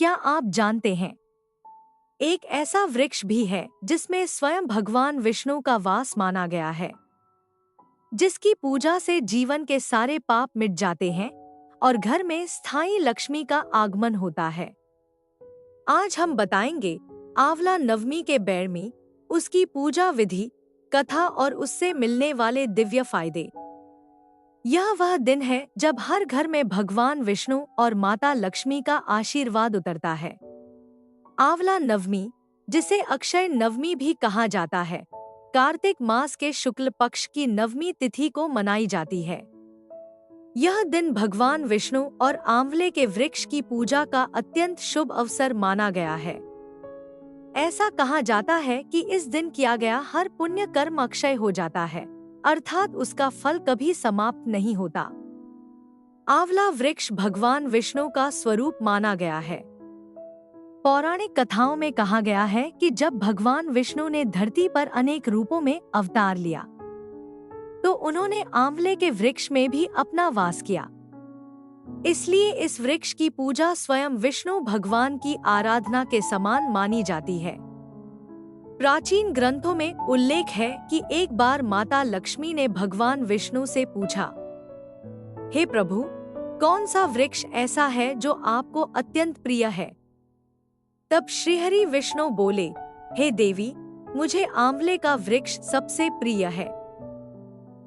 क्या आप जानते हैं, एक ऐसा वृक्ष भी है जिसमें स्वयं भगवान विष्णु का वास माना गया है, जिसकी पूजा से जीवन के सारे पाप मिट जाते हैं और घर में स्थायी लक्ष्मी का आगमन होता है। आज हम बताएंगे आंवला नवमी के बारे में, उसकी पूजा विधि, कथा और उससे मिलने वाले दिव्य फायदे। यह वह दिन है जब हर घर में भगवान विष्णु और माता लक्ष्मी का आशीर्वाद उतरता है। आंवला नवमी, जिसे अक्षय नवमी भी कहा जाता है, कार्तिक मास के शुक्ल पक्ष की नवमी तिथि को मनाई जाती है। यह दिन भगवान विष्णु और आंवले के वृक्ष की पूजा का अत्यंत शुभ अवसर माना गया है। ऐसा कहा जाता है कि इस दिन किया गया हर पुण्य कर्म अक्षय हो जाता है, अर्थात उसका फल कभी समाप्त नहीं होता। आंवला वृक्ष भगवान विष्णु का स्वरूप माना गया है। पौराणिक कथाओं में कहा गया है कि जब भगवान विष्णु ने धरती पर अनेक रूपों में अवतार लिया, तो उन्होंने आंवले के वृक्ष में भी अपना वास किया। इसलिए इस वृक्ष की पूजा स्वयं विष्णु भगवान की आराधना के समान मानी जाती है। प्राचीन ग्रंथों में उल्लेख है कि एक बार माता लक्ष्मी ने भगवान विष्णु से पूछा, हे प्रभु, कौन सा वृक्ष ऐसा है जो आपको अत्यंत प्रिय है? तब श्रीहरि विष्णु बोले, हे देवी, मुझे आंवले का वृक्ष सबसे प्रिय है।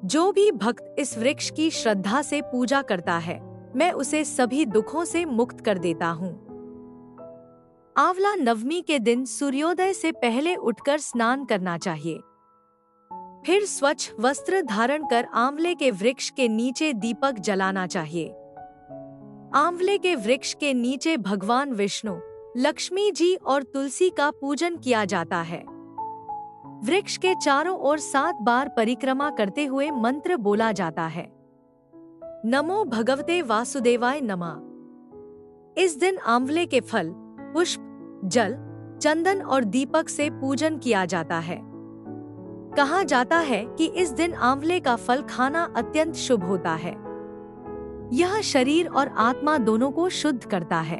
जो भी भक्त इस वृक्ष की श्रद्धा से पूजा करता है, मैं उसे सभी दुखों से मुक्त कर देता हूँ। आंवला नवमी के दिन सूर्योदय से पहले उठकर स्नान करना चाहिए। फिर स्वच्छ वस्त्र धारण कर आंवले के वृक्ष के नीचे दीपक जलाना चाहिए। आंवले के वृक्ष के नीचे भगवान विष्णु, लक्ष्मी जी और तुलसी का पूजन किया जाता है। वृक्ष के चारों ओर 7 बार परिक्रमा करते हुए मंत्र बोला जाता है, नमो भगवते वासुदेवाय नमः। इस दिन आंवले के फल, पुष्प, जल, चंदन और दीपक से पूजन किया जाता है। कहा जाता है कि इस दिन आंवले का फल खाना अत्यंत शुभ होता है। यह शरीर और आत्मा दोनों को शुद्ध करता है।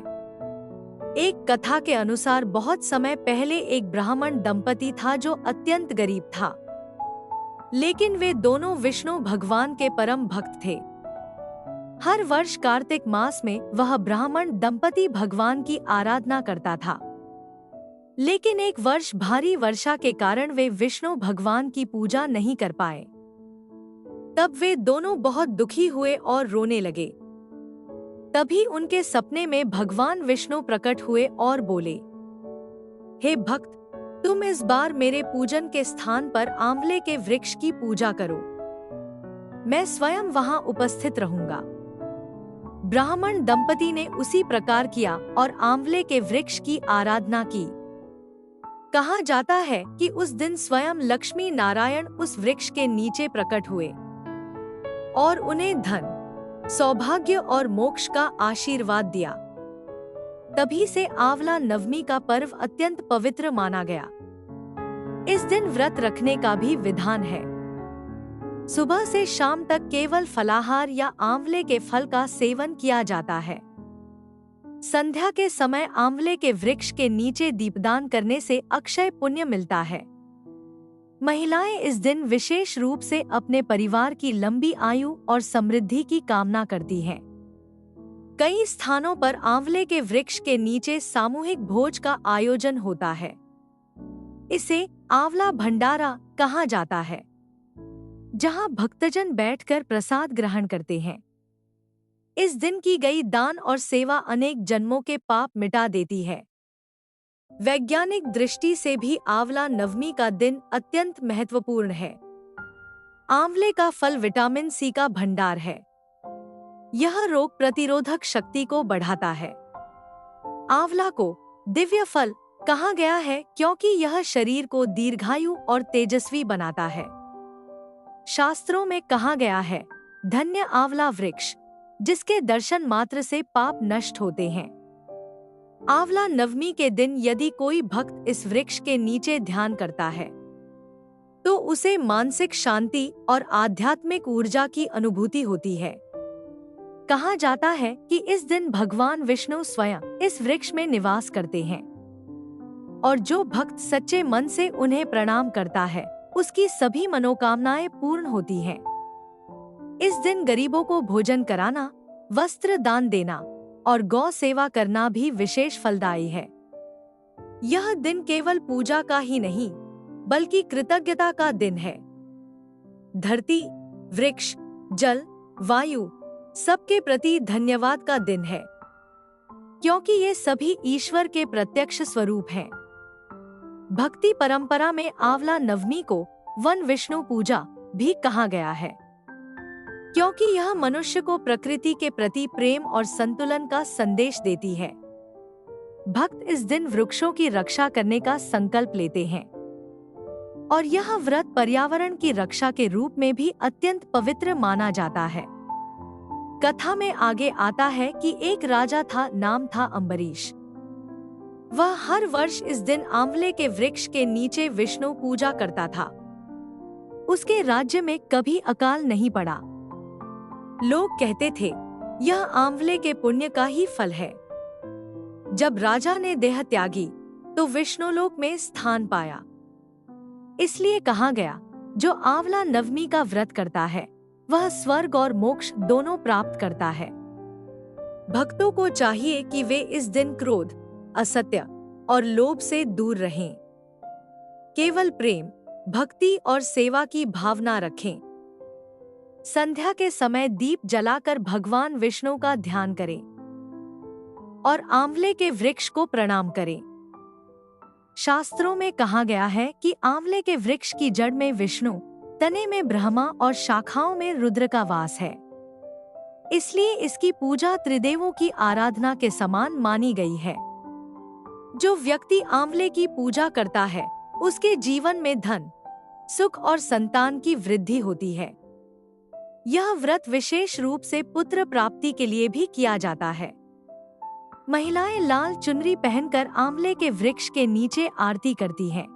एक कथा के अनुसार बहुत समय पहले एक ब्राह्मण दंपति था जो अत्यंत गरीब था, लेकिन वे दोनों विष्णु भगवान के परम भक्त थे। हर वर्ष कार्तिक मास में वह ब्राह्मण दंपति भगवान की आराधना करता था, लेकिन एक वर्ष भारी वर्षा के कारण वे विष्णु भगवान की पूजा नहीं कर पाए। तब वे दोनों बहुत दुखी हुए और रोने लगे। तभी उनके सपने में भगवान विष्णु प्रकट हुए और बोले, हे भक्त, तुम इस बार मेरे पूजन के स्थान पर आंवले के वृक्ष की पूजा करो। मैं स्वयं वहां उपस्थित रहूंगा। ब्राह्मण दंपति ने उसी प्रकार किया और आंवले के वृक्ष की आराधना की। कहा जाता है कि उस दिन स्वयं लक्ष्मी नारायण उस वृक्ष के नीचे प्रकट हुए और उन्हें धन, सौभाग्य और मोक्ष का आशीर्वाद दिया। तभी से आंवला नवमी का पर्व अत्यंत पवित्र माना गया। इस दिन व्रत रखने का भी विधान है। सुबह से शाम तक केवल फलाहार या आंवले के फल का सेवन किया जाता है। संध्या के समय आंवले के वृक्ष के नीचे दीपदान करने से अक्षय पुण्य मिलता है। महिलाएं इस दिन विशेष रूप से अपने परिवार की लंबी आयु और समृद्धि की कामना करती हैं। कई स्थानों पर आंवले के वृक्ष के नीचे सामूहिक भोज का आयोजन होता है। इसे आंवला भंडारा कहा जाता है, जहां भक्तजन बैठकर प्रसाद ग्रहण करते हैं। इस दिन की गई दान और सेवा अनेक जन्मों के पाप मिटा देती है। वैज्ञानिक दृष्टि से भी आंवला नवमी का दिन अत्यंत महत्वपूर्ण है। आंवले का फल विटामिन सी का भंडार है। यह रोग प्रतिरोधक शक्ति को बढ़ाता है। आंवला को दिव्य फल कहा गया है क्योंकि यह शरीर को दीर्घायु और तेजस्वी बनाता है। शास्त्रों में कहा गया है, धन्य आंवला वृक्ष, जिसके दर्शन मात्र से पाप नष्ट होते हैं। आंवला नवमी के दिन यदि कोई भक्त इस वृक्ष के नीचे ध्यान करता है, तो उसे मानसिक शांति और आध्यात्मिक ऊर्जा की अनुभूति होती है। कहा जाता है कि इस दिन भगवान विष्णु स्वयं इस वृक्ष में निवास करते हैं और जो भक्त सच्चे मन से उन्हें प्रणाम करता है उसकी सभी मनोकामनाएं पूर्ण होती हैं। इस दिन गरीबों को भोजन कराना, वस्त्र दान देना और गौ सेवा करना भी विशेष फलदायी है। यह दिन केवल पूजा का ही नहीं बल्कि कृतज्ञता का दिन है। धरती, वृक्ष, जल, वायु सबके प्रति धन्यवाद का दिन है, क्योंकि ये सभी ईश्वर के प्रत्यक्ष स्वरूप हैं। भक्ति परंपरा में आंवला नवमी को वन विष्णु पूजा भी कहा गया है, क्योंकि यह मनुष्य को प्रकृति के प्रति प्रेम और संतुलन का संदेश देती है। भक्त इस दिन वृक्षों की रक्षा करने का संकल्प लेते हैं और यह व्रत पर्यावरण की रक्षा के रूप में भी अत्यंत पवित्र माना जाता है। कथा में आगे आता है कि एक राजा था, नाम था अम्बरीश। वह हर वर्ष इस दिन आंवले के वृक्ष के नीचे विष्णु पूजा करता था। उसके राज्य में कभी अकाल नहीं पड़ा। लोग कहते थे, यह आंवले के पुण्य का ही फल है। जब राजा ने देह त्यागी तो विष्णुलोक में स्थान पाया। इसलिए कहा गया, जो आंवला नवमी का व्रत करता है वह स्वर्ग और मोक्ष दोनों प्राप्त करता है। भक्तों को चाहिए कि वे इस दिन क्रोध, असत्य और लोभ से दूर रहें। केवल प्रेम, भक्ति और सेवा की भावना रखें। संध्या के समय दीप जलाकर भगवान विष्णु का ध्यान करें और आंवले के वृक्ष को प्रणाम करें। शास्त्रों में कहा गया है कि आंवले के वृक्ष की जड़ में विष्णु, तने में ब्रह्मा और शाखाओं में रुद्र का वास है। इसलिए इसकी पूजा त्रिदेवों की आराधना के समान मानी गई है। जो व्यक्ति आंवले की पूजा करता है उसके जीवन में धन, सुख और संतान की वृद्धि होती है। यह व्रत विशेष रूप से पुत्र प्राप्ति के लिए भी किया जाता है। महिलाएं लाल चुनरी पहनकर आंवले के वृक्ष के नीचे आरती करती हैं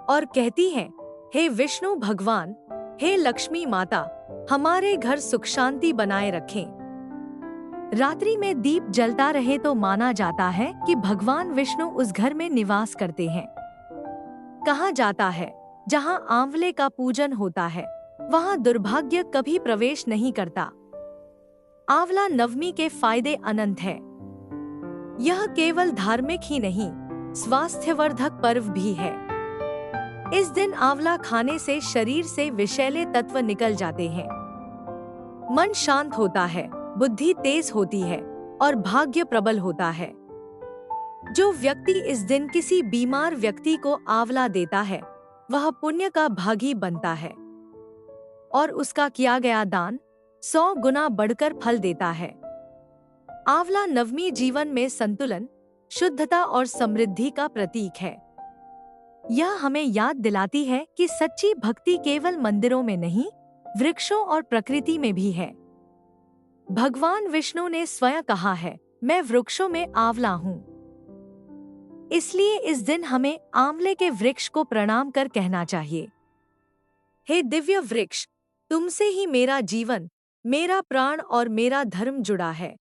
और कहती हैं, हे विष्णु भगवान, हे लक्ष्मी माता, हमारे घर सुख शांति बनाए रखें। रात्रि में दीप जलता रहे तो माना जाता है कि भगवान विष्णु उस घर में निवास करते हैं। कहा जाता है, जहां आंवले का पूजन होता है वहां दुर्भाग्य कभी प्रवेश नहीं करता। आंवला नवमी के फायदे अनंत हैं। यह केवल धार्मिक ही नहीं, स्वास्थ्यवर्धक पर्व भी है। इस दिन आंवला खाने से शरीर से विषैले तत्व निकल जाते हैं, मन शांत होता है, बुद्धि तेज होती है और भाग्य प्रबल होता है। जो व्यक्ति इस दिन किसी बीमार व्यक्ति को आंवला देता है वह पुण्य का भागी बनता है और उसका किया गया दान 100 गुना बढ़कर फल देता है। आंवला नवमी जीवन में संतुलन, शुद्धता और समृद्धि का प्रतीक है। यह हमें याद दिलाती है कि सच्ची भक्ति केवल मंदिरों में नहीं, वृक्षों और प्रकृति में भी है। भगवान विष्णु ने स्वयं कहा है, मैं वृक्षों में आंवला हूँ। इसलिए इस दिन हमें आंवले के वृक्ष को प्रणाम कर कहना चाहिए, हे दिव्य वृक्ष, तुमसे ही मेरा जीवन, मेरा प्राण और मेरा धर्म जुड़ा है।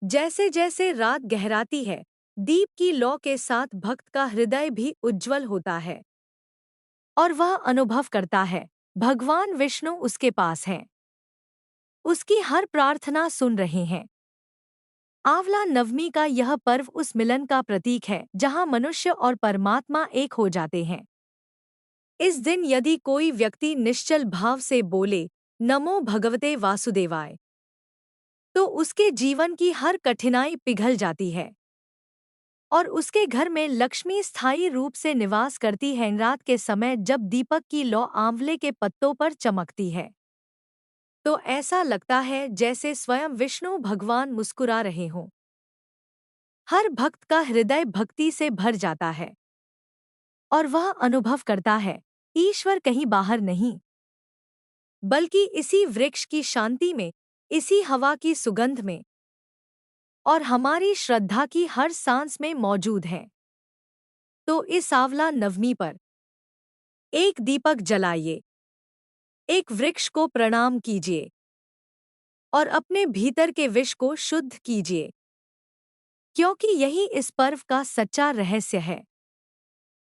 जैसे जैसे रात गहराती है, दीप की लौ के साथ भक्त का हृदय भी उज्जवल होता है और वह अनुभव करता है, भगवान विष्णु उसके पास हैं, उसकी हर प्रार्थना सुन रहे हैं। आंवला नवमी का यह पर्व उस मिलन का प्रतीक है जहां मनुष्य और परमात्मा एक हो जाते हैं। इस दिन यदि कोई व्यक्ति निश्चल भाव से बोले, नमो भगवते वासुदेवाय, तो उसके जीवन की हर कठिनाई पिघल जाती है और उसके घर में लक्ष्मी स्थायी रूप से निवास करती है। रात के समय जब दीपक की लौ आंवले के पत्तों पर चमकती है तो ऐसा लगता है जैसे स्वयं विष्णु भगवान मुस्कुरा रहे हों। हर भक्त का हृदय भक्ति से भर जाता है और वह अनुभव करता है, ईश्वर कहीं बाहर नहीं बल्कि इसी वृक्ष की शांति में, इसी हवा की सुगंध में और हमारी श्रद्धा की हर सांस में मौजूद है। तो इस आंवला नवमी पर एक दीपक जलाइए, एक वृक्ष को प्रणाम कीजिए और अपने भीतर के विष को शुद्ध कीजिए, क्योंकि यही इस पर्व का सच्चा रहस्य है।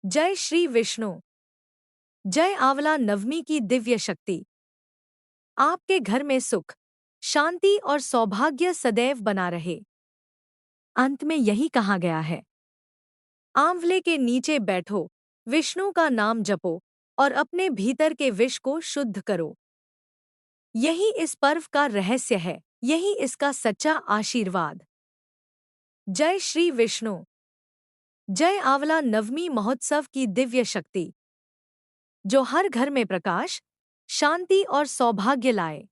जय श्री विष्णु। जय आंवला नवमी की दिव्य शक्ति। आपके घर में सुख, शांति और सौभाग्य सदैव बना रहे। अंत में यही कहा गया है, आंवले के नीचे बैठो, विष्णु का नाम जपो और अपने भीतर के विष को शुद्ध करो। यही इस पर्व का रहस्य है, यही इसका सच्चा आशीर्वाद। जय श्री विष्णु। जय आंवला नवमी महोत्सव की दिव्य शक्ति, जो हर घर में प्रकाश, शांति और सौभाग्य लाए।